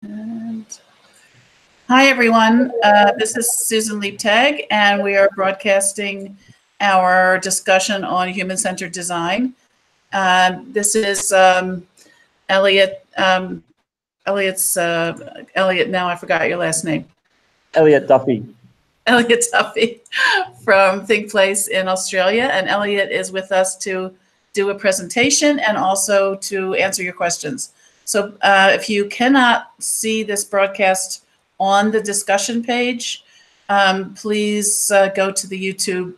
And hi, everyone. This is Susan Liebtag, and we are broadcasting our discussion on human-centered design. This is Elliott. Elliott. Now I forgot your last name. Elliott Duffy. Elliott Duffy from Think Place in Australia, and Elliott is with us to do a presentation and also to answer your questions. So if you cannot see this broadcast on the discussion page, please go to the YouTube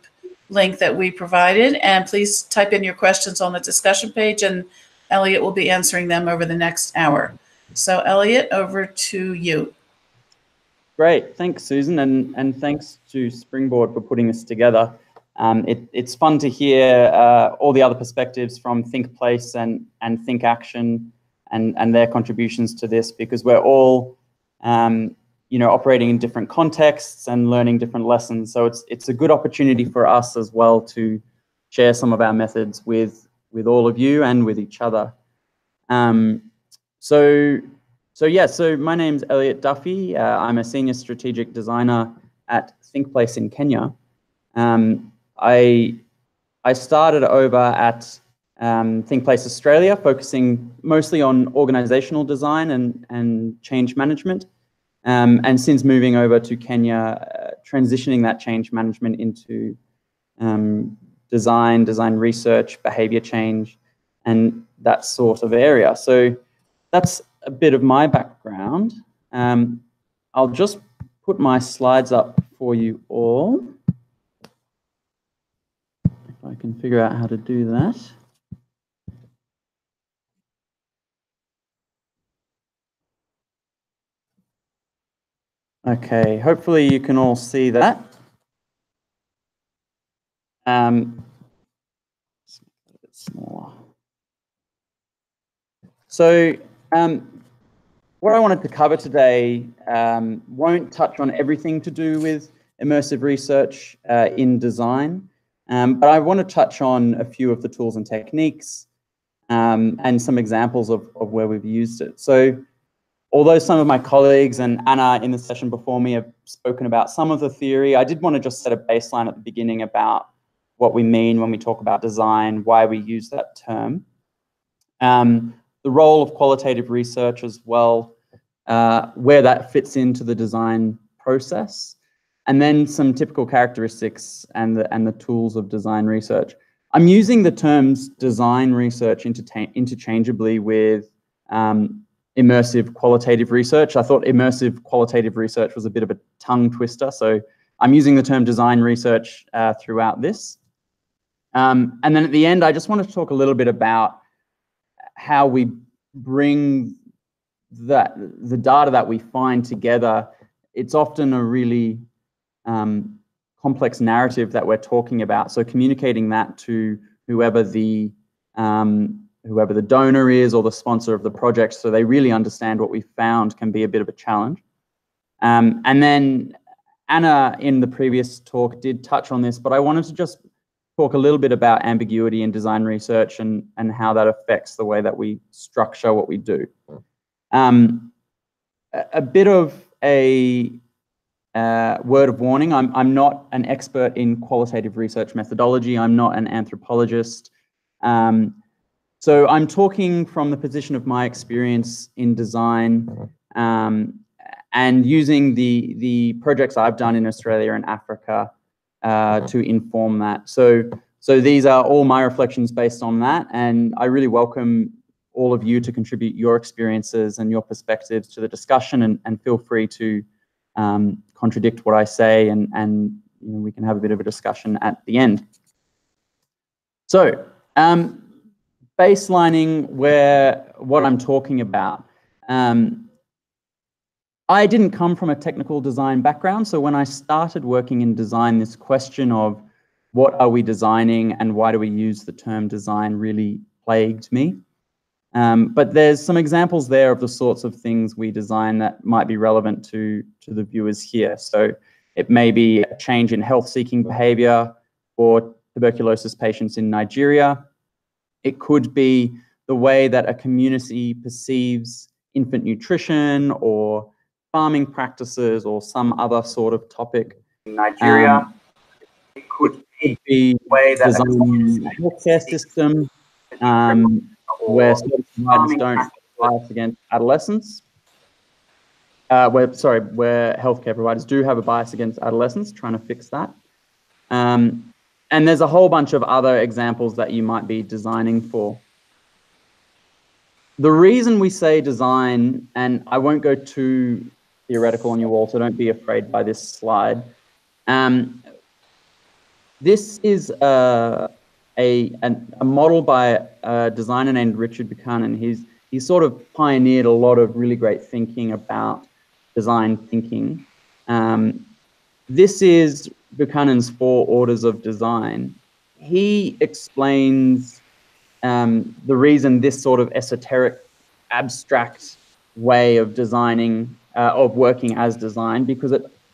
link that we provided, and please type in your questions on the discussion page, and Elliott will be answering them over the next hour. So Elliott, over to you. Great, thanks Susan, and thanks to Springboard for putting this together. It's fun to hear all the other perspectives from Think Place and Think Action and their contributions to this, because we're all operating in different contexts and learning different lessons. So it's a good opportunity for us as well to share some of our methods with all of you and with each other. So my name's Elliott Duffy. I'm a senior strategic designer at Think Place in Kenya. I started over at Think Place Australia, focusing mostly on organizational design and change management. And since moving over to Kenya, transitioning that change management into design research, behavior change, and that sort of area. So that's a bit of my background. I'll just put my slides up for you all. If I can figure out how to do that. Okay, hopefully you can all see that. Let's make it a bit smaller. So what I wanted to cover today won't touch on everything to do with immersive research in design, but I want to touch on a few of the tools and techniques and some examples of where we've used it. So although some of my colleagues and Anna in the session before me have spoken about some of the theory, I did want to just set a baseline at the beginning about what we mean when we talk about design, why we use that term. The role of qualitative research as well, where that fits into the design process, and then some typical characteristics and the tools of design research. I'm using the terms design research interchangeably with immersive qualitative research. I thought immersive qualitative research was a bit of a tongue twister, so I'm using the term design research throughout this. And then at the end, I just wanted to talk a little bit about how we bring the data that we find together. It's often a really complex narrative that we're talking about. So communicating that to whoever the donor is or the sponsor of the project, so they really understand what we found, can be a bit of a challenge. And then Anna in the previous talk did touch on this, but I wanted to just talk a little bit about ambiguity in design research and how that affects the way that we structure what we do. A bit of a word of warning, I'm not an expert in qualitative research methodology. I'm not an anthropologist. So I'm talking from the position of my experience in design and using the projects I've done in Australia and Africa to inform that. So these are all my reflections based on that, and I really welcome all of you to contribute your experiences and your perspectives to the discussion, and feel free to contradict what I say, and we can have a bit of a discussion at the end. So baselining what I'm talking about. I didn't come from a technical design background, so when I started working in design, this question of what are we designing and why do we use the term design really plagued me. But there's some examples there of the sorts of things we design that might be relevant to the viewers here. So it may be a change in health-seeking behavior for tuberculosis patients in Nigeria. It could be the way that a community perceives infant nutrition or farming practices or some other sort of topic. In Nigeria, it could be way that designing a healthcare system where service providers don't bias against adolescents. Where healthcare providers do have a bias against adolescents, trying to fix that. And there's a whole bunch of other examples that you might be designing for. The reason we say design, and I won't go too theoretical on you all, so don't be afraid by this slide. This is a model by a designer named Richard Buchanan. He sort of pioneered a lot of really great thinking about design thinking. This is Buchanan's 4 orders of design. He explains the reason this sort of esoteric, abstract way of designing, of working as design, because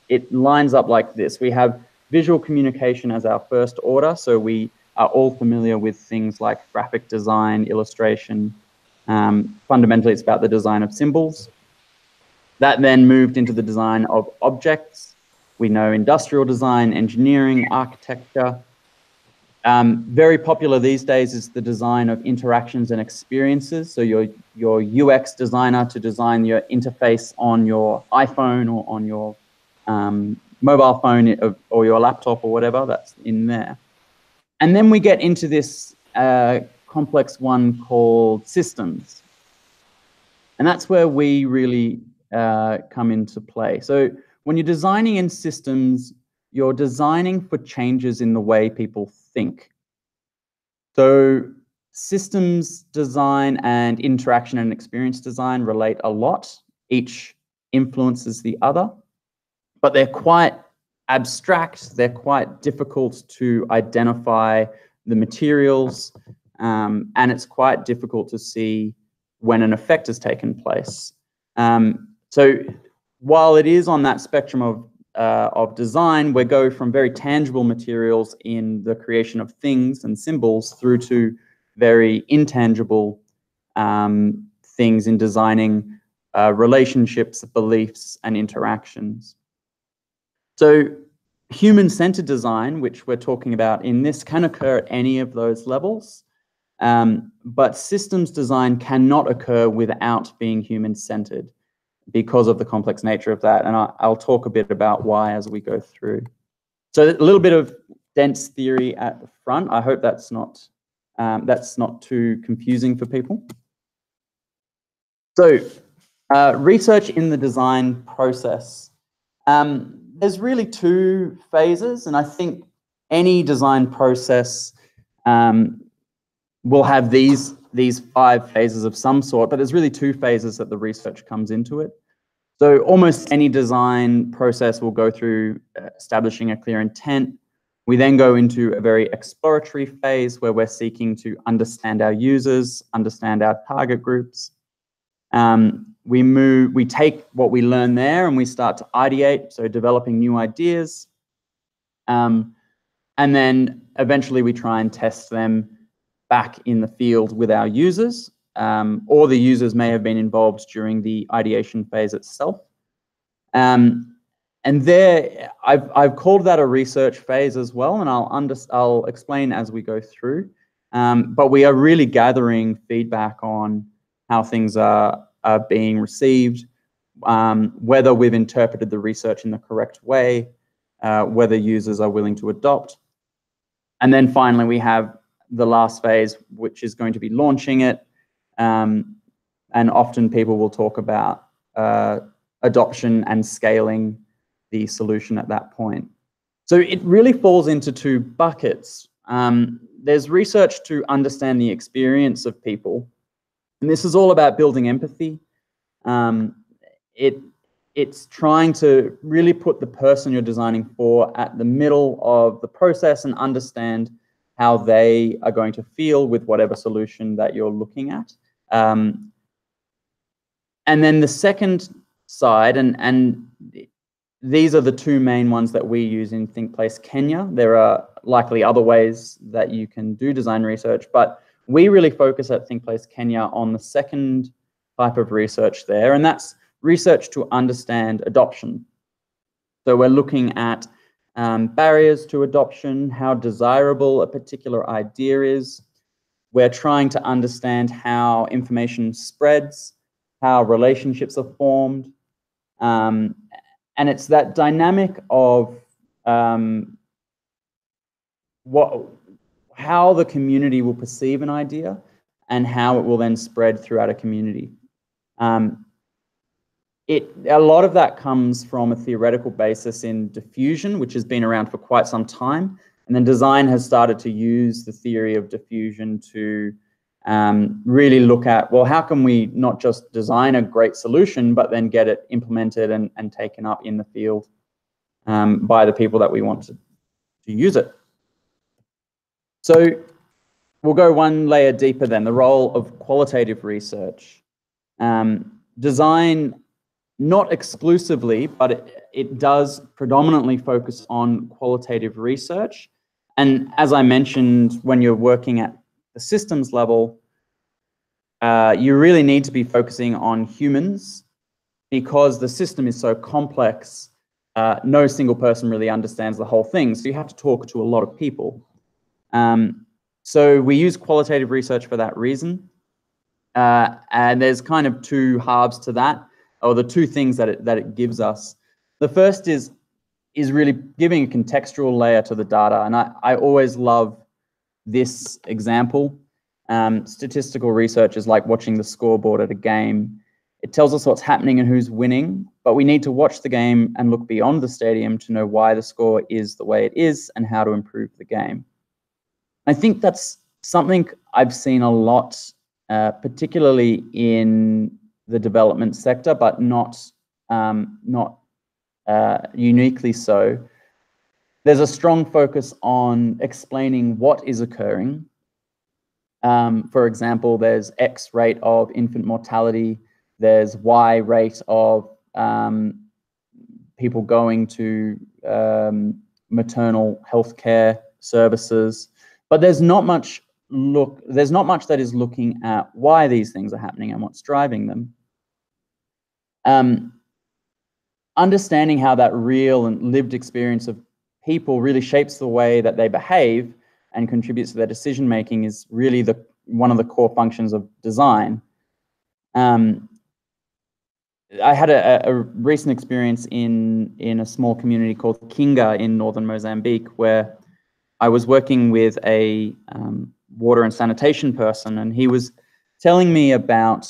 it lines up like this. We have visual communication as our first order, so we are all familiar with things like graphic design, illustration. Fundamentally, it's about the design of symbols. That then moved into the design of objects. We know industrial design, engineering, architecture. Very popular these days is the design of interactions and experiences. So your UX designer to design your interface on your iPhone or on your mobile phone or your laptop or whatever, that's in there. And then we get into this complex one called systems. And that's where we really come into play. So when you're designing in systems, you're designing for changes in the way people think. So systems design and interaction and experience design relate a lot. Each influences the other, but they're quite abstract. They're quite difficult to identify the materials, and it's quite difficult to see when an effect has taken place. So while it is on that spectrum of design, we go from very tangible materials in the creation of things and symbols through to very intangible things in designing relationships, beliefs, and interactions. So human-centered design, which we're talking about in this, can occur at any of those levels, but systems design cannot occur without being human-centered because of the complex nature of that. And I'll talk a bit about why as we go through. So a little bit of dense theory at the front. I hope that's not too confusing for people. So research in the design process. There's really 2 phases, and I think any design process will have these 5 phases of some sort, but there's really 2 phases that the research comes into it. So almost any design process will go through establishing a clear intent. We then go into a very exploratory phase where we're seeking to understand our users, understand our target groups. We take what we learn there and we start to ideate, so developing new ideas. And then eventually we try and test them back in the field with our users, or the users may have been involved during the ideation phase itself. And there, I've called that a research phase as well, and I'll explain as we go through. But we are really gathering feedback on how things are being received, whether we've interpreted the research in the correct way, whether users are willing to adopt. And then finally, we have the last phase, which is going to be launching it. And often people will talk about adoption and scaling the solution at that point. So it really falls into 2 buckets. There's research to understand the experience of people. And this is all about building empathy. It's trying to really put the person you're designing for at the middle of the process and understand how they are going to feel with whatever solution that you're looking at. And then the second side, and these are the 2 main ones that we use in ThinkPlace Kenya. There are likely other ways that you can do design research, but we really focus at ThinkPlace Kenya on the second type of research there, and that's research to understand adoption. So we're looking at barriers to adoption, how desirable a particular idea is. We're trying to understand how information spreads, how relationships are formed. And it's that dynamic of how the community will perceive an idea and how it will then spread throughout a community. A lot of that comes from a theoretical basis in diffusion, which has been around for quite some time. And then design has started to use the theory of diffusion to really look at, well, how can we not just design a great solution, but then get it implemented and taken up in the field by the people that we want to use it. So we'll go one layer deeper then, the role of qualitative research. Design, not exclusively, but it does predominantly focus on qualitative research. And as I mentioned, when you're working at the systems level, you really need to be focusing on humans because the system is so complex. No single person really understands the whole thing. So you have to talk to a lot of people. So we use qualitative research for that reason. And there's kind of two halves to that, or the two things that it gives us. The first is really giving a contextual layer to the data. And I always love this example. Statistical research is like watching the scoreboard at a game. It tells us what's happening and who's winning, but we need to watch the game and look beyond the stadium to know why the score is the way it is and how to improve the game. I think that's something I've seen a lot, particularly in the development sector, but not uniquely so. There's a strong focus on explaining what is occurring. For example, there's X rate of infant mortality, there's Y rate of people going to maternal health care services, but there's not much that is looking at why these things are happening and what's driving them. Understanding how that real and lived experience of people really shapes the way that they behave and contributes to their decision making is really one of the core functions of design. I had a recent experience in a small community called Kinga in northern Mozambique, where I was working with a water and sanitation person, and he was telling me about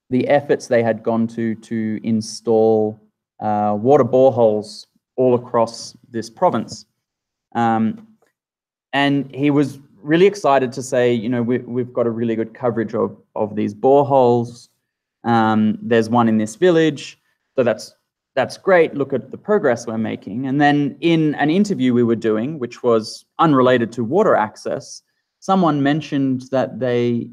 the efforts they had gone to install water boreholes all across this province. And he was really excited to say, you know, we've got a really good coverage of these boreholes. There's one in this village, so that's great. Look at the progress we're making. And then in an interview we were doing, which was unrelated to water access, someone mentioned that they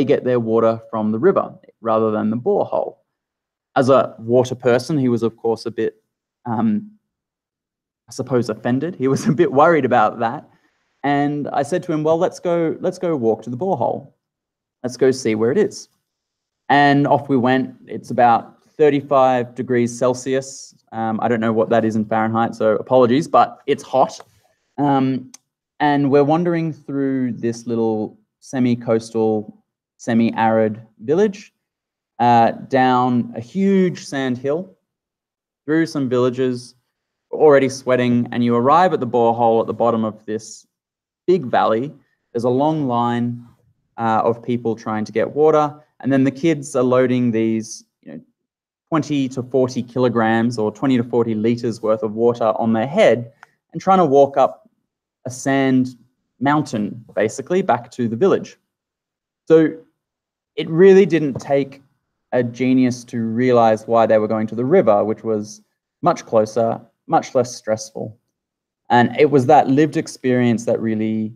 get their water from the river rather than the borehole. As a water person, he was of course a bit, I suppose, offended. He was a bit worried about that. And I said to him, well, let's go walk to the borehole. Let's go see where it is. And off we went. It's about 35 degrees Celsius. I don't know what that is in Fahrenheit, so apologies, but it's hot. And we're wandering through this little semi-coastal, semi-arid village, down a huge sand hill, through some villages, already sweating, and you arrive at the borehole at the bottom of this big valley. There's a long line of people trying to get water, and then the kids are loading these 20 to 40 kilograms or 20 to 40 liters worth of water on their head and trying to walk up a sand mountain, basically, back to the village. So it really didn't take a genius to realize why they were going to the river, which was much closer, much less stressful. And it was that lived experience that really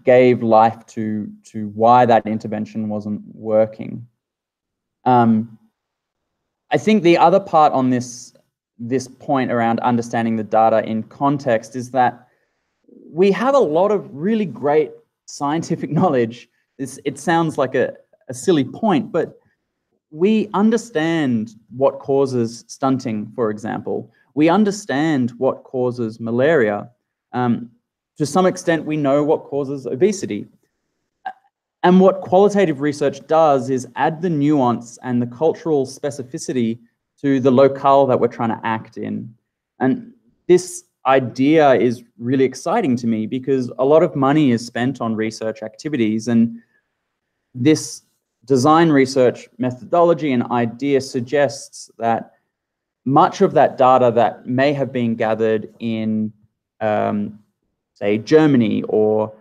gave life to why that intervention wasn't working. I think the other part on this point around understanding the data in context is that we have a lot of really great scientific knowledge. It sounds like a silly point, but we understand what causes stunting, for example. We understand what causes malaria. To some extent, we know what causes obesity. And what qualitative research does is add the nuance and the cultural specificity to the locale that we're trying to act in. And this idea is really exciting to me because a lot of money is spent on research activities, and this design research methodology and idea suggests that much of that data that may have been gathered in, say, Germany or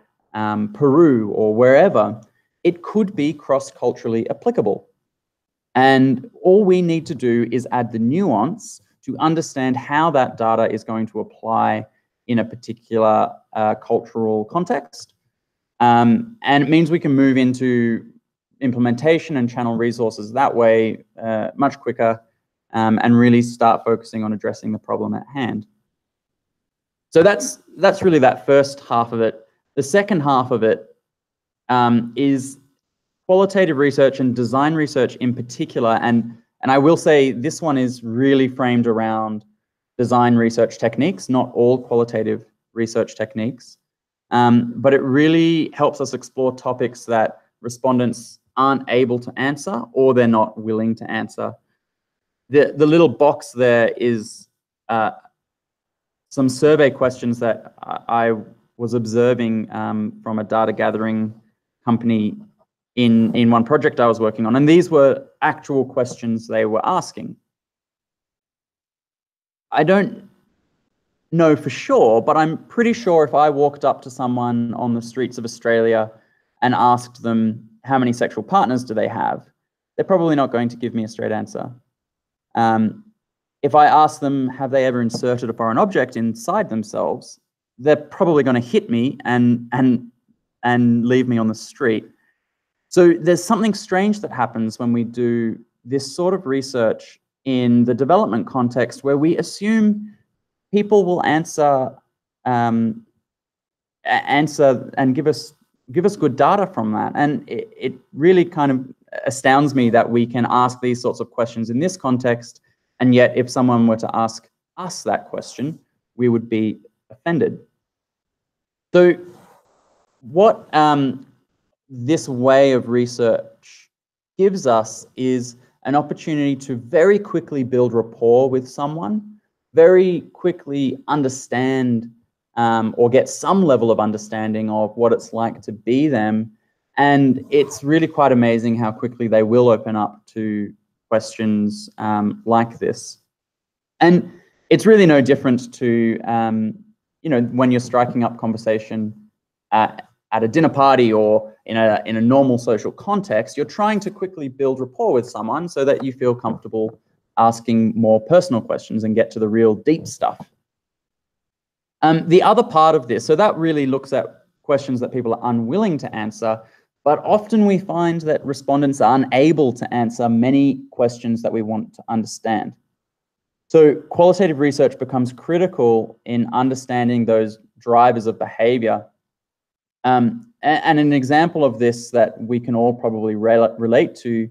Peru or wherever, it could be cross-culturally applicable. And all we need to do is add the nuance to understand how that data is going to apply in a particular cultural context. And it means we can move into implementation and channel resources that way much quicker, and really start focusing on addressing the problem at hand. So that's really that first half of it. The second half of it is qualitative research and design research in particular, and I will say this one is really framed around design research techniques, not all qualitative research techniques, but it really helps us explore topics that respondents aren't able to answer or they're not willing to answer. The little box there is some survey questions that I was observing from a data gathering company in one project I was working on, and these were actual questions they were asking. I don't know for sure, but I'm pretty sure if I walked up to someone on the streets of Australia and asked them how many sexual partners do they have, they're probably not going to give me a straight answer. If I ask them, have they ever inserted a foreign object inside themselves, they're probably going to hit me and leave me on the street. So there's something strange that happens when we do this sort of research in the development context, where we assume people will answer and give us good data from that. And it really kind of astounds me that we can ask these sorts of questions in this context, and yet if someone were to ask us that question, we would be offended. So what this way of research gives us is an opportunity to very quickly build rapport with someone, very quickly understand or get some level of understanding of what it's like to be them. And it's really quite amazing how quickly they will open up to questions like this. And it's really no different to, when you're striking up conversation at a dinner party or in a normal social context. You're trying to quickly build rapport with someone so that you feel comfortable asking more personal questions and get to the real deep stuff. The other part of this, so that really looks at questions that people are unwilling to answer, but often we find that respondents are unable to answer many questions that we want to understand. So qualitative research becomes critical in understanding those drivers of behavior. And an example of this that we can all probably relate to,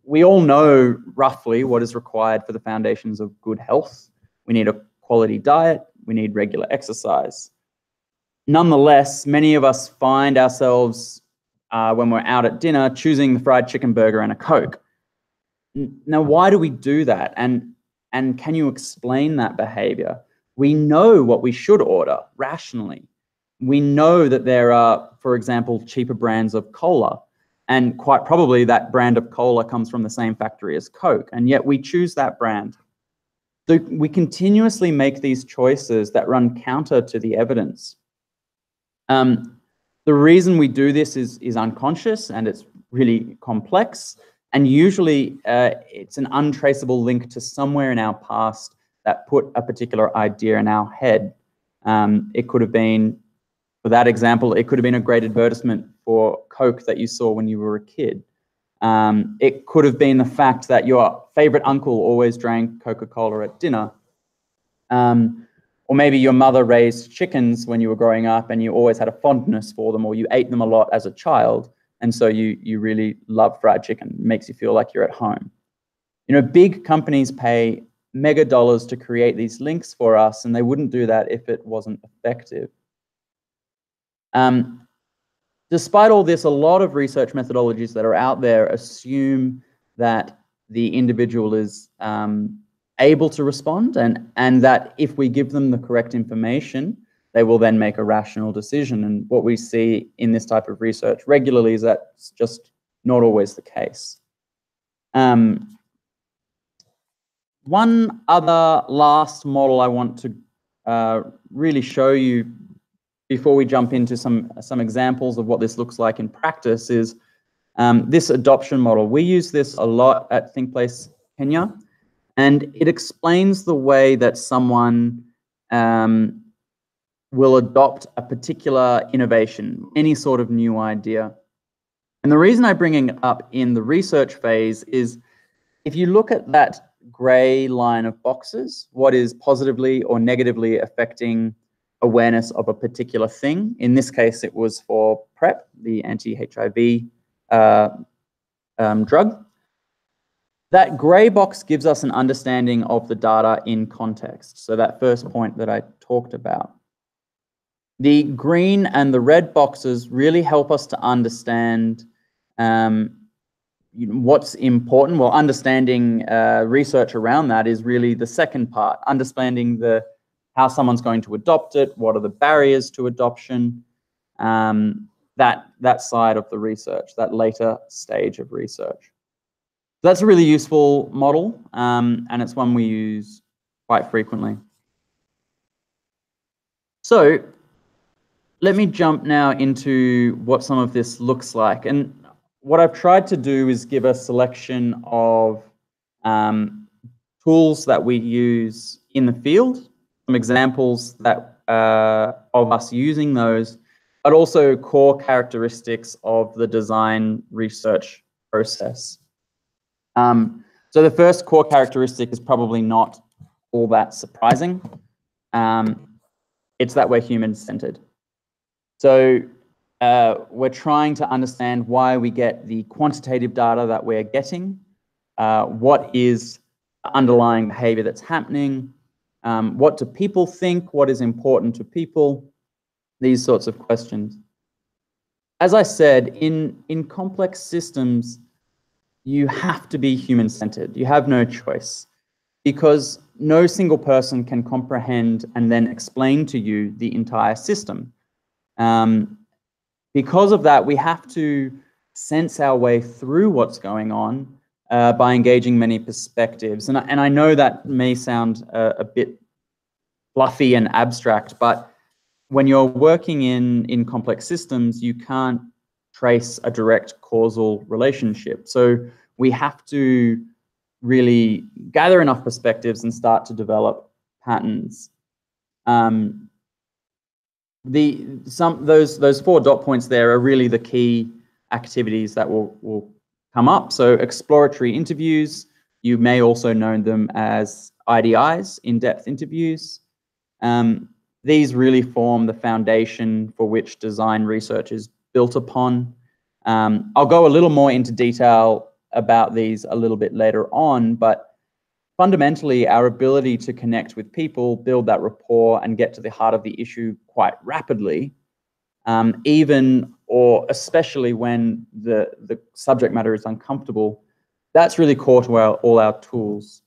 we all know roughly what is required for the foundations of good health. We need a quality diet, we need regular exercise. Nonetheless, many of us find ourselves, when we're out at dinner, choosing the fried chicken burger and a Coke. Now, why do we do that? And can you explain that behavior? We know what we should order rationally. We know that there are, for example, cheaper brands of cola, and quite probably that brand of cola comes from the same factory as Coke, and yet we choose that brand. So we continuously make these choices that run counter to the evidence. The reason we do this is unconscious, and it's really complex, and usually it's an untraceable link to somewhere in our past that put a particular idea in our head. It could have been, for that example, it could have been a great advertisement for Coke that you saw when you were a kid. It could have been the fact that your favorite uncle always drank Coca-Cola at dinner. Or maybe your mother raised chickens when you were growing up and you always had a fondness for them, or you ate them a lot as a child. and so you really love fried chicken. It makes you feel like you're at home. You know, big companies pay mega dollars to create these links for us, and they wouldn't do that if it wasn't effective. Despite all this, a lot of research methodologies that are out there assume that the individual is able to respond, and that if we give them the correct information, they will then make a rational decision. And what we see in this type of research regularly is that's just not always the case. One other last model I want to really show you before we jump into some examples of what this looks like in practice is this adoption model. We use this a lot at ThinkPlace Kenya, and it explains the way that someone will adopt a particular innovation, any sort of new idea. And the reason I bring it up in the research phase is if you look at that gray line of boxes, what is positively or negatively affecting awareness of a particular thing. In this case, it was for PrEP, the anti-HIV drug. That gray box gives us an understanding of the data in context. So that first point that I talked about. The green and the red boxes really help us to understand what's important. Well, understanding research around that is really the second part, understanding how someone's going to adopt it, what are the barriers to adoption, that side of the research, that later stage of research. So that's a really useful model, and it's one we use quite frequently. So let me jump now into what some of this looks like. And what I've tried to do is give a selection of tools that we use in the field, some examples that of us using those, but also core characteristics of the design research process. So the first core characteristic is probably not all that surprising. It's that we're human-centered. So we're trying to understand why we get the quantitative data that we're getting, what is the underlying behavior that's happening, what do people think, what is important to people, these sorts of questions. As I said, in complex systems, you have to be human-centered. You have no choice, because no single person can comprehend and then explain to you the entire system. Because of that, we have to sense our way through what's going on by engaging many perspectives. And I know that may sound a bit fluffy and abstract, but when you're working in complex systems, you can't trace a direct causal relationship. So we have to really gather enough perspectives and start to develop patterns. Those 4 dot points there are really the key activities that will come up. So exploratory interviews, you may also know them as IDIs, in-depth interviews. These really form the foundation for which design research is built upon. I'll go a little more into detail about these a little bit later on, but fundamentally, our ability to connect with people, build that rapport, and get to the heart of the issue quite rapidly, even or especially when the subject matter is uncomfortable, that's really core to all our tools.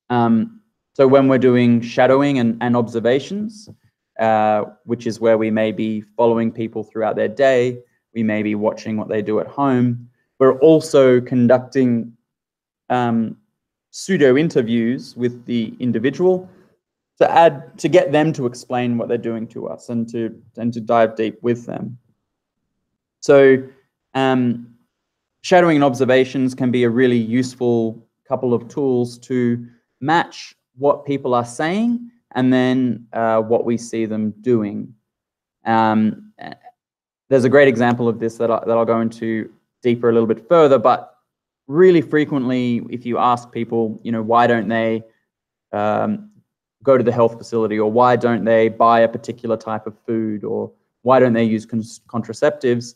So when we're doing shadowing and observations, which is where we may be following people throughout their day, we may be watching what they do at home, we're also conducting pseudo interviews with the individual to get them to explain what they're doing to us and to dive deep with them. So shadowing and observations can be a really useful couple of tools to match what people are saying and then what we see them doing. There's a great example of this that I'll go into deeper a little bit further, but really frequently, if you ask people, why don't they go to the health facility, or why don't they buy a particular type of food, or why don't they use contraceptives,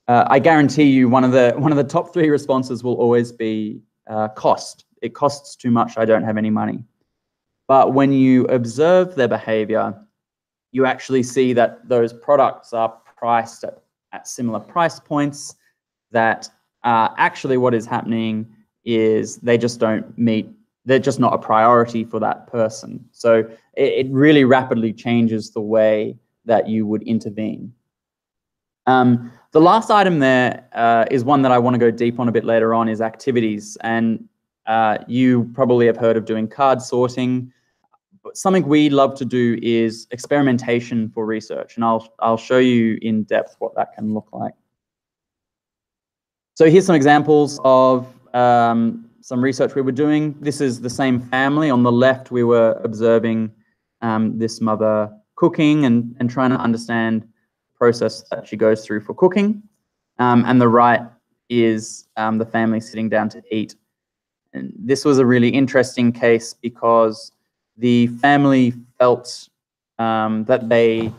I guarantee you one of the top 3 responses will always be cost. It costs too much, I don't have any money. But when you observe their behavior, you actually see that those products are priced at similar price points, that actually what is happening is they just don't meet, they're just not a priority for that person. So it really rapidly changes the way that you would intervene. The last item there is one that I want to go deep on a bit later on, is activities. And you probably have heard of doing card sorting. But something we love to do is experimentation for research, and I'll show you in depth what that can look like. So here's some examples of some research we were doing. This is the same family. On the left, we were observing this mother cooking and trying to understand the process that she goes through for cooking. And the right is the family sitting down to eat. And this was a really interesting case because the family felt that they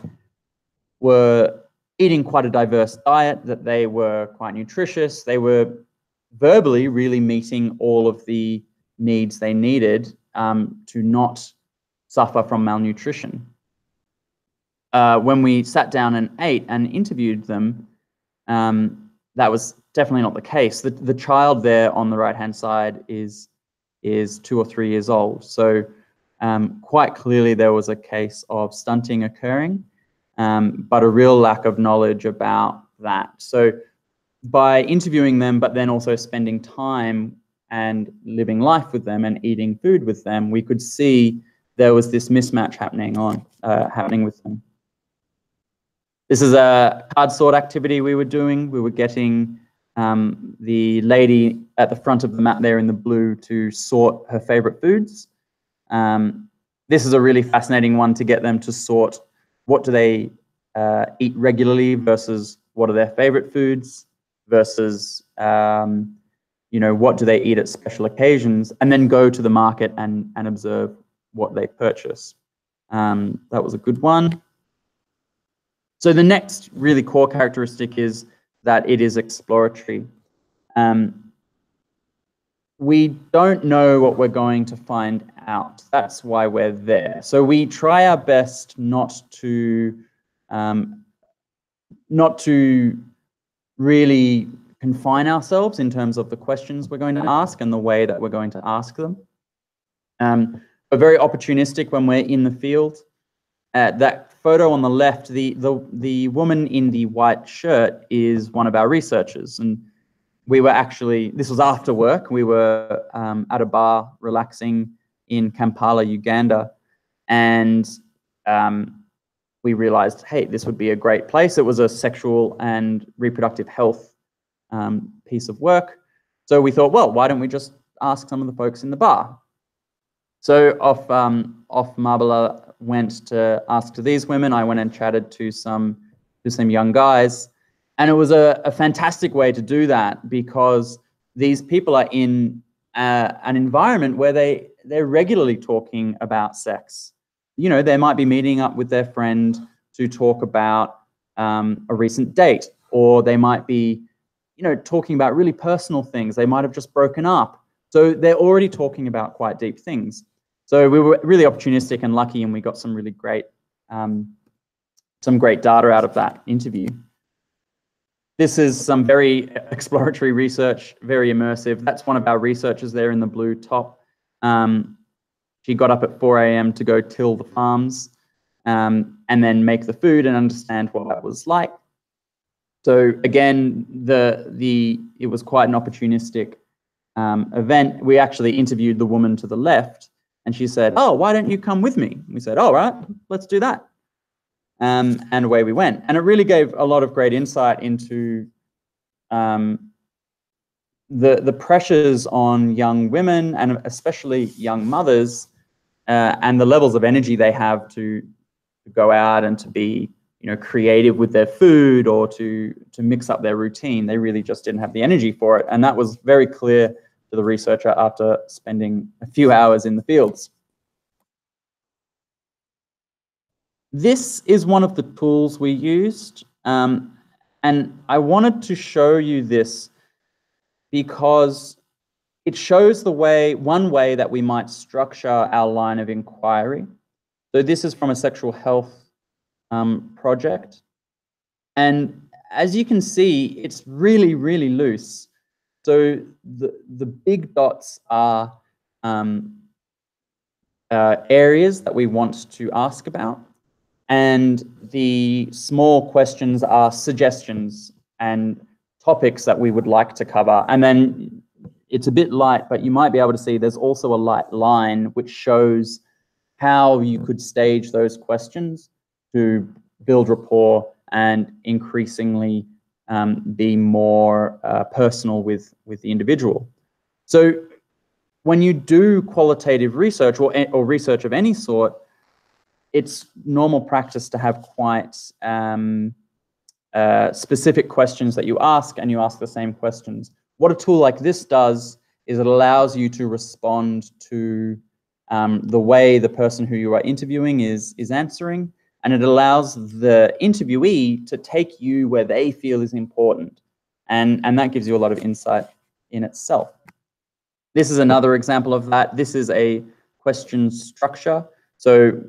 were eating quite a diverse diet, that they were quite nutritious. They were verbally really meeting all of the needs they needed to not suffer from malnutrition. When we sat down and ate and interviewed them, that was definitely not the case. The child there on the right-hand side is 2 or 3 years old. So quite clearly there was a case of stunting occurring, but a real lack of knowledge about that. So by interviewing them, but then also spending time and living life with them and eating food with them, we could see there was this mismatch happening with them. This is a card sort activity we were doing. We were getting the lady at the front of the map there in the blue to sort her favorite foods. This is a really fascinating one to get them to sort what do they eat regularly versus what are their favorite foods versus what do they eat at special occasions, and then go to the market and observe what they purchase. That was a good one. So the next really core characteristic is that it is exploratory. We don't know what we're going to find out. That's why we're there. So we try our best not to really confine ourselves in terms of the questions we're going to ask and the way that we're going to ask them. We're very opportunistic when we're in the field. That photo on the left, the woman in the white shirt is one of our researchers, and we were actually, this was after work, we were at a bar relaxing in Kampala, Uganda, and we realized, hey, this would be a great place. It was a sexual and reproductive health piece of work. So we thought, well, why don't we just ask some of the folks in the bar? So off Marbella went to ask to these women. I went and chatted to some young guys. And it was a fantastic way to do that because these people are in an environment where they're regularly talking about sex. You know, they might be meeting up with their friend to talk about a recent date, or they might be, talking about really personal things. They might have just broken up. So they're already talking about quite deep things. So we were really opportunistic and lucky, and we got some really great, some great data out of that interview. This is some very exploratory research, very immersive. That's one of our researchers there in the blue top. She got up at 4 a.m. to go till the farms and then make the food and understand what that was like. So again, it was quite an opportunistic event. We actually interviewed the woman to the left, and she said, "Oh, why don't you come with me?" We said, "All right, let's do that." And away we went. And it really gave a lot of great insight into the pressures on young women and especially young mothers and the levels of energy they have to go out and to be creative with their food or to mix up their routine. They really just didn't have the energy for it. And that was very clear to the researcher after spending a few hours in the fields. This is one of the tools we used. And And I wanted to show you this because it shows one way that we might structure our line of inquiry. So this is from a sexual health project. And as you can see, it's really, really loose. So the big dots are areas that we want to ask about. And the small questions are suggestions and topics that we would like to cover. And then it's a bit light, but you might be able to see there's also a light line which shows how you could stage those questions to build rapport and increasingly be more personal with the individual. So when you do qualitative research or research of any sort, it's normal practice to have quite specific questions that you ask, and you ask the same questions. What a tool like this does is it allows you to respond to the way the person who you are interviewing is answering, and it allows the interviewee to take you where they feel is important. And that gives you a lot of insight in itself. This is another example of that. This is a question structure. So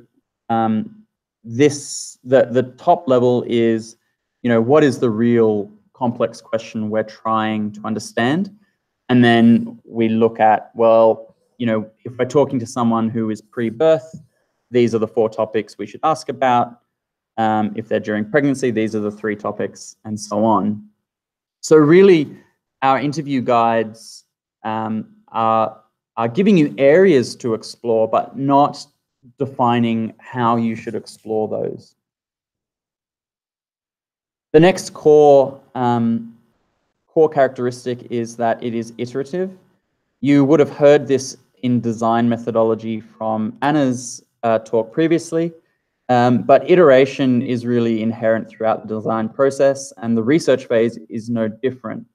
the top level is, what is the real complex question we're trying to understand? And then we look at, well, if we're talking to someone who is pre-birth, these are the 4 topics we should ask about. If they're during pregnancy, these are the 3 topics, and so on. So really, our interview guides are giving you areas to explore, but not defining how you should explore those. The next core characteristic is that it is iterative. You would have heard this in design methodology from Anna's talk previously, but iteration is really inherent throughout the design process, and the research phase is no different.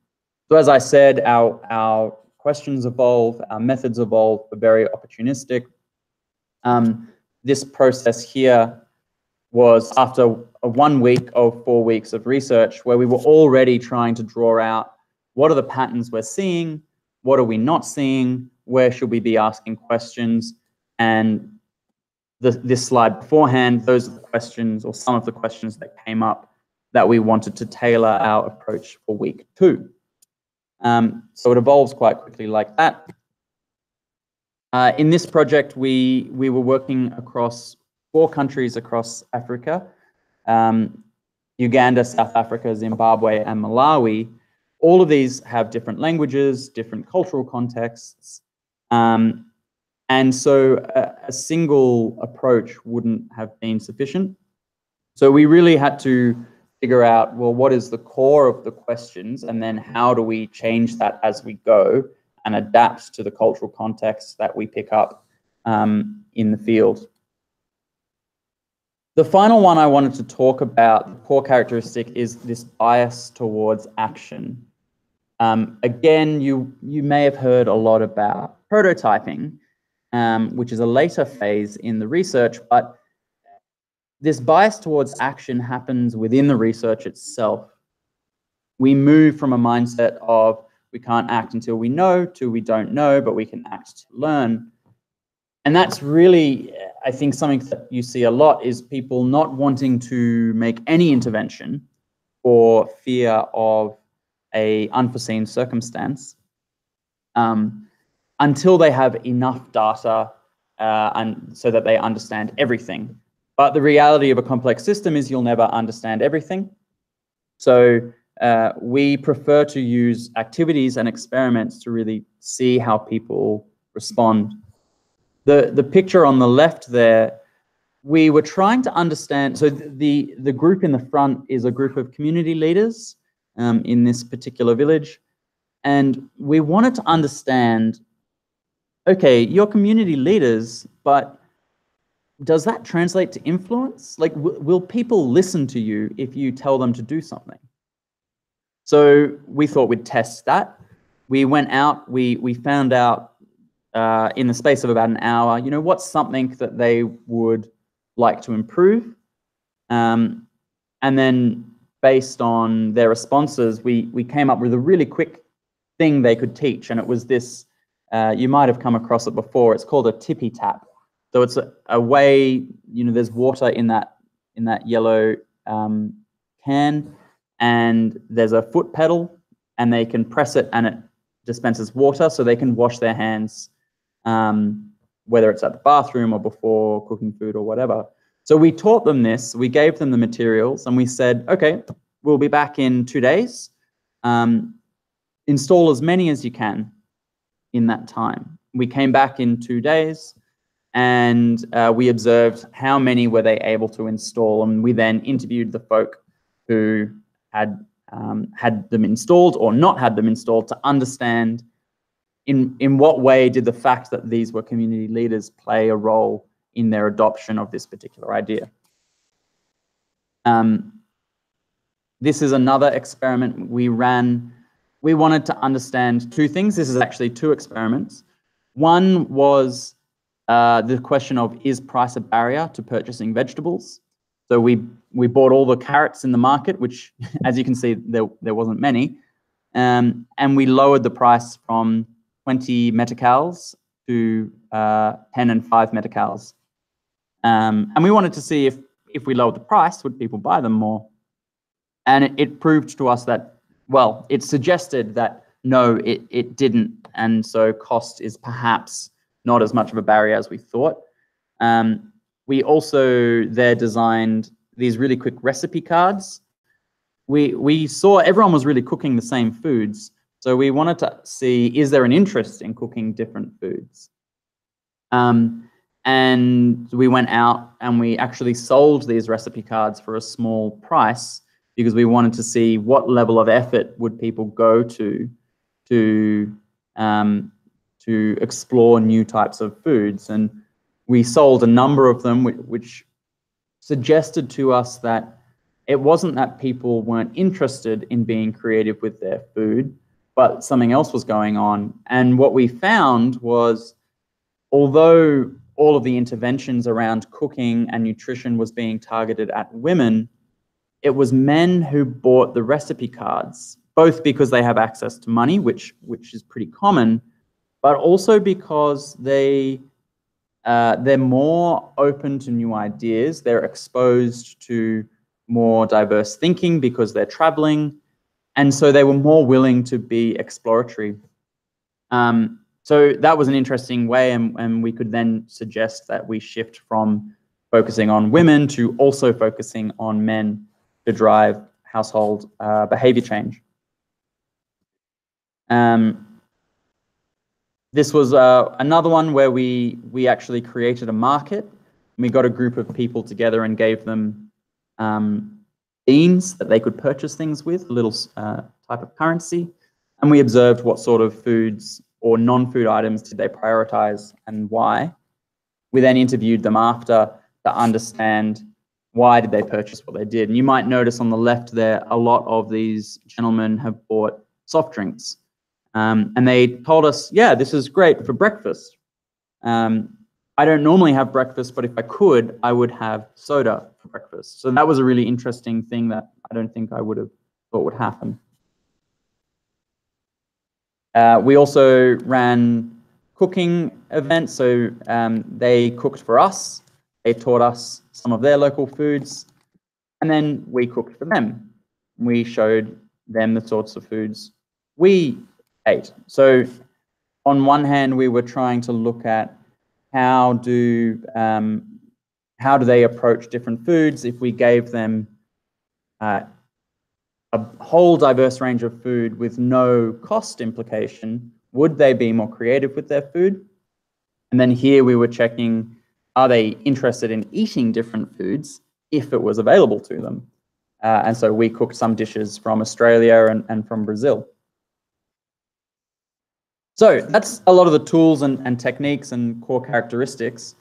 So as I said, our questions evolve, our methods evolve, we're very opportunistic. This process here was after 1 week of 4 weeks of research, where we were already trying to draw out what are the patterns we're seeing, what are we not seeing, where should we be asking questions. And this slide beforehand, those are the questions, or some of the questions that came up that we wanted to tailor our approach for week 2. So it evolves quite quickly like that. In this project, we were working across 4 countries across Africa, Uganda, South Africa, Zimbabwe, and Malawi. All of these have different languages, different cultural contexts. And so a single approach wouldn't have been sufficient. So we really had to figure out, well, what is the core of the questions, and then how do we change that as we go and adapt to the cultural context that we pick up in the field. The final one I wanted to talk about, the core characteristic, is this bias towards action. Again, you may have heard a lot about prototyping, which is a later phase in the research, but this bias towards action happens within the research itself. We move from a mindset of we can't act until we know to we don't know, but we can act to learn. And that's really, I think, something that you see a lot is people not wanting to make any intervention for fear of an unforeseen circumstance until they have enough data and so that they understand everything. But the reality of a complex system is you'll never understand everything. So we prefer to use activities and experiments to really see how people respond. The picture on the left there, we were trying to understand, so the group in the front is a group of community leaders in this particular village. And we wanted to understand, okay, you're community leaders, but does that translate to influence? Like, will people listen to you if you tell them to do something? So we thought we'd test that. We went out, we found out in the space of about an hour, what's something that they would like to improve. And then based on their responses, we came up with a really quick thing they could teach, and it was this. You might have come across it before. It's called a tippy tap. So it's a way, there's water in that yellow can, and there's a foot pedal, and they can press it, and it dispenses water, so they can wash their hands, whether it's at the bathroom or before cooking food or whatever. So we taught them this. We gave them the materials, and we said, okay, we'll be back in 2 days. Install as many as you can in that time. We came back in 2 days, and we observed how many were they able to install, and we then interviewed the folk who had them installed or not had them installed to understand in what way did the fact that these were community leaders play a role in their adoption of this particular idea. This is another experiment we ran. We wanted to understand 2 things. This is actually 2 experiments. One was the question of, is price a barrier to purchasing vegetables? So we bought all the carrots in the market, which, as you can see, there wasn't many, and we lowered the price from 20 metacals to 10 and 5 metacals. And we wanted to see if we lowered the price, would people buy them more? And it proved to us that, well, it suggested that no, it didn't. And so cost is perhaps not as much of a barrier as we thought. We also there designed these really quick recipe cards. We saw everyone was really cooking the same foods. So we wanted to see, is there an interest in cooking different foods? And we went out and we actually sold these recipe cards for a small price because we wanted to see what level of effort would people go to explore new types of foods. And we sold a number of them, which suggested to us that it wasn't that people weren't interested in being creative with their food, but something else was going on. And what we found was, although all of the interventions around cooking and nutrition was being targeted at women, it was men who bought the recipe cards, both because they have access to money, which is pretty common, but also because they're more open to new ideas. They're exposed to more diverse thinking because they're traveling, and so they were more willing to be exploratory. So that was an interesting way, and we could then suggest that we shift from focusing on women to also focusing on men to drive household behavior change. This was another one where we actually created a market. We got a group of people together and gave them beans that they could purchase things with, a little type of currency, and we observed what sort of foods or non-food items did they prioritize and why. We then interviewed them after to understand why did they purchase what they did. And you might notice on the left there, a lot of these gentlemen have bought soft drinks. And they told us, yeah, this is great for breakfast. I don't normally have breakfast, but if I could, I would have soda for breakfast. So that was a really interesting thing that I don't think I would have thought would happen. We also ran cooking events. So they cooked for us. They taught us some of their local foods, and then we cooked for them. We showed them the sorts of foods we ate. So on one hand, we were trying to look at how do they approach different foods. If we gave them a whole diverse range of food with no cost implication, would they be more creative with their food? And then here we were checking, are they interested in eating different foods if it was available to them? And so we cooked some dishes from Australia and from Brazil. So that's a lot of the tools and techniques and core characteristics.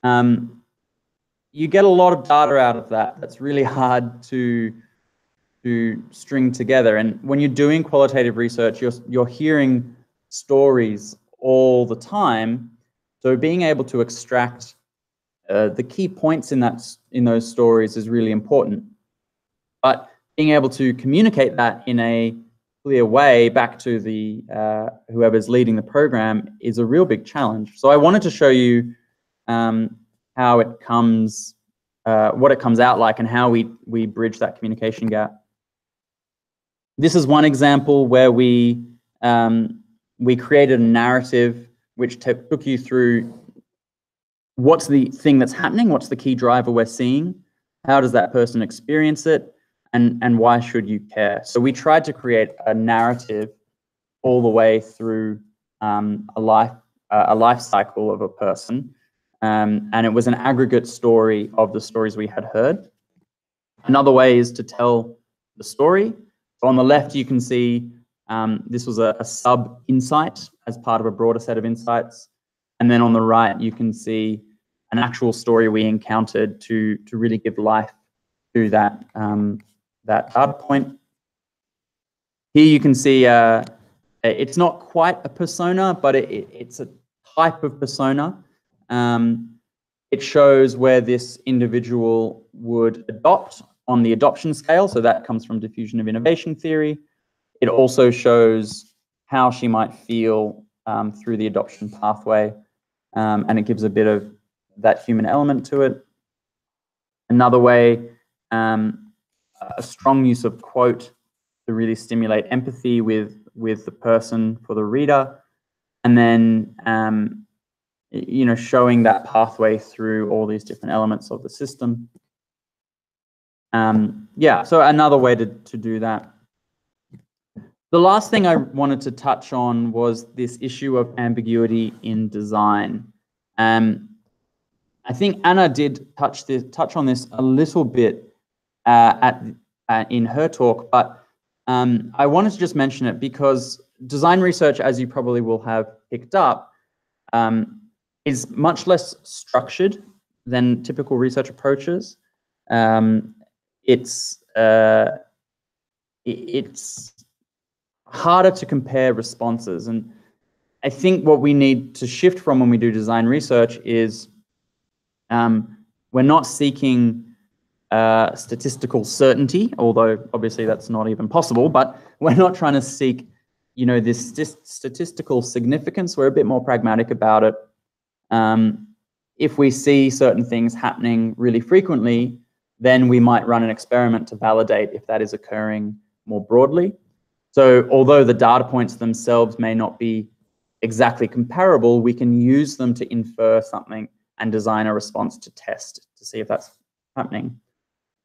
You get a lot of data out of that. That's really hard to string together. And when you're doing qualitative research, you're hearing stories all the time. So being able to extract the key points in those stories is really important. But being able to communicate that in a clear way back to the whoever's leading the program is a real big challenge. So I wanted to show you how it comes, what it comes out like, and how we bridge that communication gap. This is one example where we created a narrative which took you through what's the thing that's happening, what's the key driver we're seeing, how does that person experience it, and why should you care? So we tried to create a narrative all the way through a life cycle of a person, and it was an aggregate story of the stories we had heard. Another way is to tell the story. So on the left, you can see this was a sub-insight as part of a broader set of insights. And then on the right, you can see an actual story we encountered to really give life to that, that data point. Here you can see it's not quite a persona, but it's a type of persona. It shows where this individual would adopt on the adoption scale. So that comes from diffusion of innovation theory. It also shows how she might feel through the adoption pathway. And it gives a bit of that human element to it. Another way, a strong use of quote to really stimulate empathy with the person for the reader. And then, you know, showing that pathway through all these different elements of the system. Yeah, so another way to do that. The last thing I wanted to touch on was this issue of ambiguity in design. I think Anna did touch on this a little bit in her talk, but I wanted to just mention it because design research, as you probably will have picked up, is much less structured than typical research approaches. It's harder to compare responses, and I think what we need to shift from when we do design research is we're not seeking statistical certainty, although obviously that's not even possible, but we're not trying to seek, you know, this statistical significance. We're a bit more pragmatic about it. If we see certain things happening really frequently, then we might run an experiment to validate if that is occurring more broadly. So although the data points themselves may not be exactly comparable, we can use them to infer something and design a response to test to see if that's happening.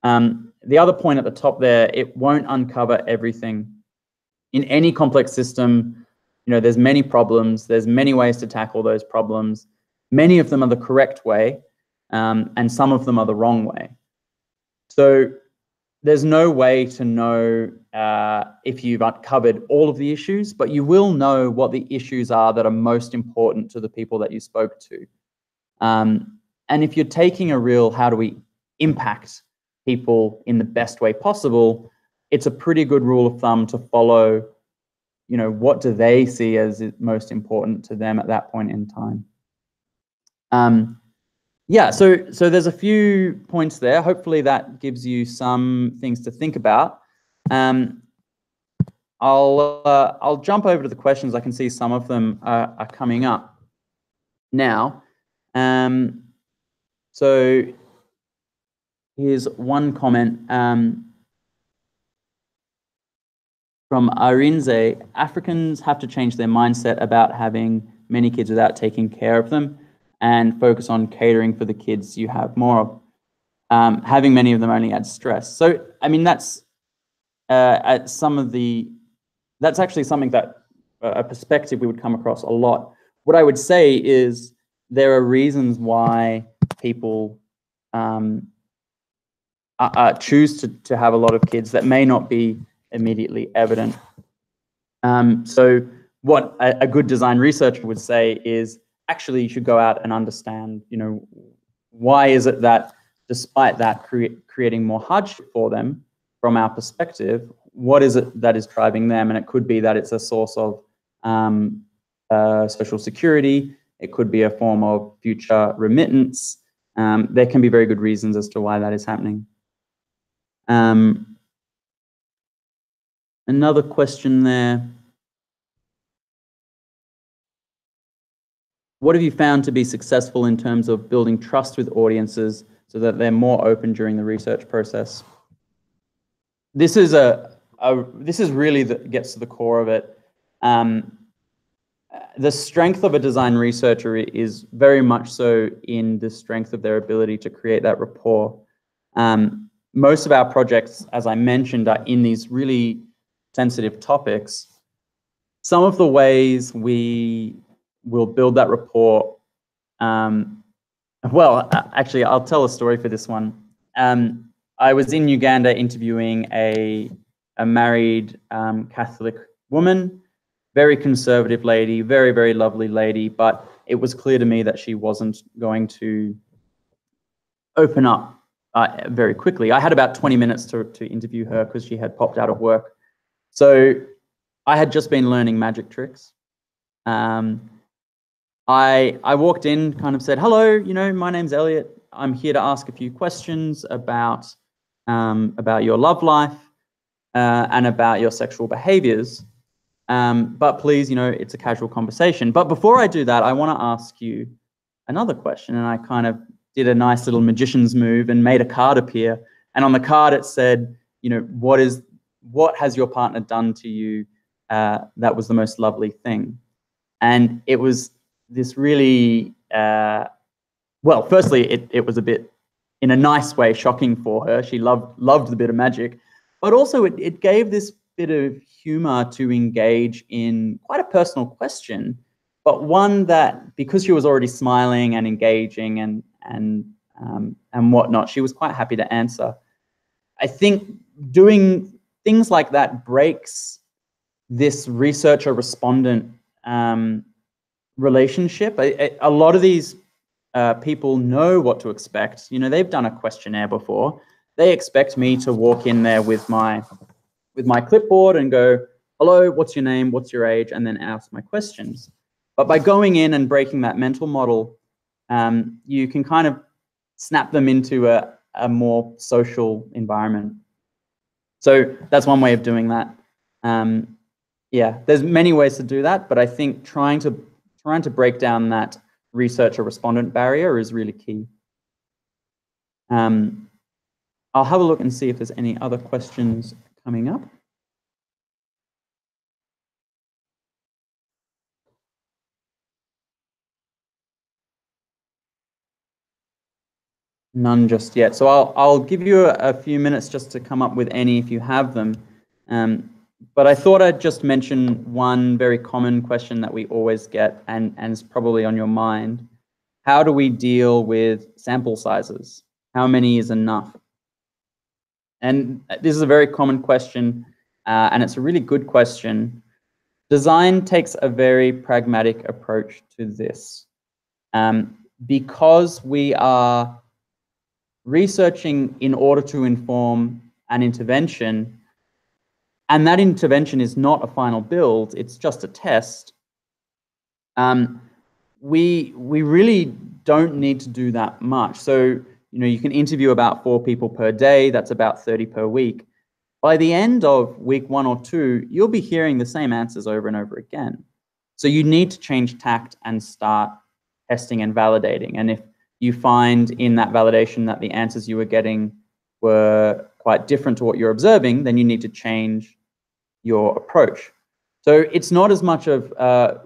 The other point at the top there, it won't uncover everything. In any complex system, you know, there's many problems, there's many ways to tackle those problems. Many of them are the correct way, and some of them are the wrong way. So there's no way to know if you've uncovered all of the issues, but you will know what the issues are that are most important to the people that you spoke to. And if you're taking a real, how do we impact people in the best way possible, it's a pretty good rule of thumb to follow, you know, what do they see as most important to them at that point in time. Yeah, so there's a few points there. Hopefully that gives you some things to think about. I'll jump over to the questions. I can see some of them are coming up now. So here's one comment from Arinze. Africans have to change their mindset about having many kids without taking care of them and focus on catering for the kids you have more of. Having many of them only adds stress. So, I mean, that's that's actually something that a perspective we would come across a lot. What I would say is there are reasons why people choose to have a lot of kids that may not be immediately evident. So what a good design researcher would say is, actually, you should go out and understand, you know, why is it that despite that creating more hardship for them from our perspective, what is it that is driving them? And it could be that it's a source of social security. It could be a form of future remittance. There can be very good reasons as to why that is happening. Another question there. What have you found to be successful in terms of building trust with audiences so that they're more open during the research process? This is this is really gets to the core of it. The strength of a design researcher is very much so in the strength of their ability to create that rapport. Most of our projects, as I mentioned, are in these really sensitive topics. Some of the ways we will build that rapport, well, actually, I'll tell a story for this one. I was in Uganda interviewing a married Catholic woman, very conservative lady, very, very lovely lady, but it was clear to me that she wasn't going to open up very quickly. I had about 20 minutes to interview her because she had popped out of work. So I had just been learning magic tricks. I walked in, kind of said, hello, you know, my name's Elliott. I'm here to ask a few questions about your love life and about your sexual behaviors. But please, you know, it's a casual conversation. But before I do that, I want to ask you another question. And I kind of did a nice little magician's move and made a card appear. And on the card, it said, you know, what has your partner done to you that was the most lovely thing? And it was this really, well, firstly, it was a bit, in a nice way, shocking for her. She loved the bit of magic. But also it gave this bit of humor to engage in quite a personal question, but one that, because she was already smiling and engaging and whatnot, she was quite happy to answer. I think doing things like that breaks this researcher-respondent relationship. A lot of these people know what to expect. You know, they've done a questionnaire before. They expect me to walk in there with my clipboard and go, hello, what's your name, what's your age, and then ask my questions. But by going in and breaking that mental model, you can kind of snap them into a more social environment. So that's one way of doing that. Yeah, there's many ways to do that, but I think trying to break down that researcher-respondent barrier is really key. I'll have a look and see if there's any other questions coming up. None just yet. So I'll give you a few minutes just to come up with any if you have them. But I thought I'd just mention one very common question that we always get and is probably on your mind. How do we deal with sample sizes? How many is enough? And this is a very common question, and it's a really good question. Design takes a very pragmatic approach to this. Because we are researching in order to inform an intervention, and that intervention is not a final build, it's just a test, we really don't need to do that much. So, you know, you can interview about 4 people per day, that's about 30 per week. By the end of week 1 or 2, you'll be hearing the same answers over and over again. So you need to change tact and start testing and validating. And if you find in that validation that the answers you were getting were quite different to what you're observing, then you need to change your approach. So it's not as much of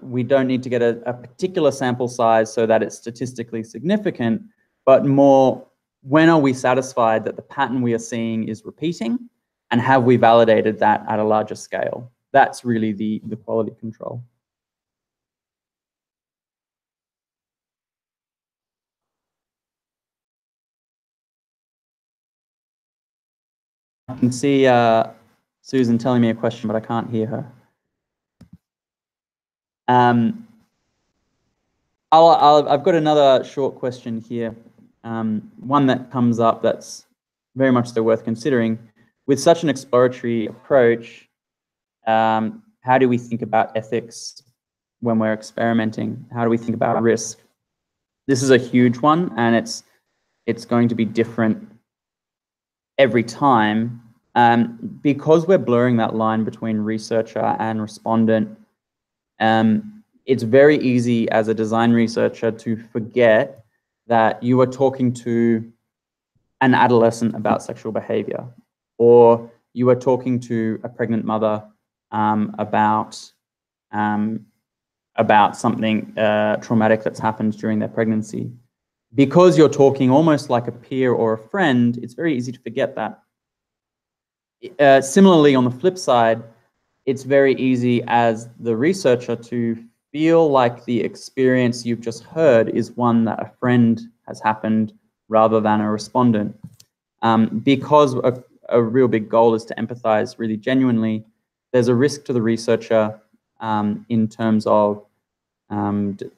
we don't need to get a particular sample size so that it's statistically significant, but more, when are we satisfied that the pattern we are seeing is repeating, and have we validated that at a larger scale? That's really the quality control. I can see Susan telling me a question, but I can't hear her. I've got another short question here, one that comes up that's very much so worth considering. With such an exploratory approach, how do we think about ethics when we're experimenting? How do we think about risk? This is a huge one, and it's going to be different every time. because we're blurring that line between researcher and respondent, it's very easy as a design researcher to forget that you are talking to an adolescent about sexual behavior, or you are talking to a pregnant mother about something traumatic that's happened during their pregnancy. Because you're talking almost like a peer or a friend, it's very easy to forget that. Similarly, on the flip side, it's very easy as the researcher to feel like the experience you've just heard is one that a friend has happened rather than a respondent. Because a real big goal is to empathize really genuinely, there's a risk to the researcher in terms of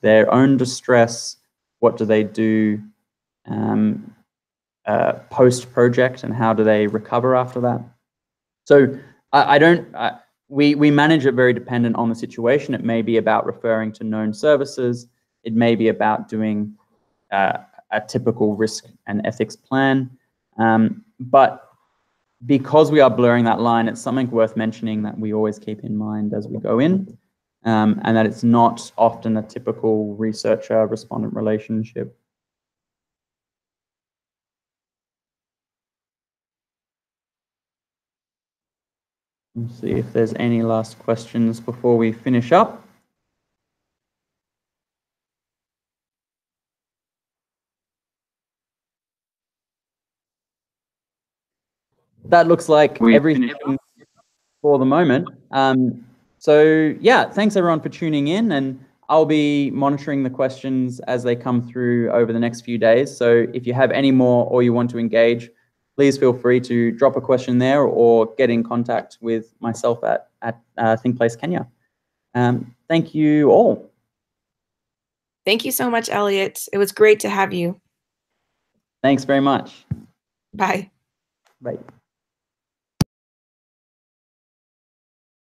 their own distress. What do they do post-project, and how do they recover after that? So we manage it very dependent on the situation. It may be about referring to known services. It may be about doing a typical risk and ethics plan. But because we are blurring that line, it's something worth mentioning that we always keep in mind as we go in, and that it's not often a typical researcher-respondent relationship. Let's see if there's any last questions before we finish up. That looks like everything for the moment. So yeah, thanks everyone for tuning in, and I'll be monitoring the questions as they come through over the next few days. So if you have any more or you want to engage, please feel free to drop a question there or get in contact with myself at ThinkPlace Kenya. Thank you all. Thank you so much, Elliott. It was great to have you. Thanks very much. Bye. Bye.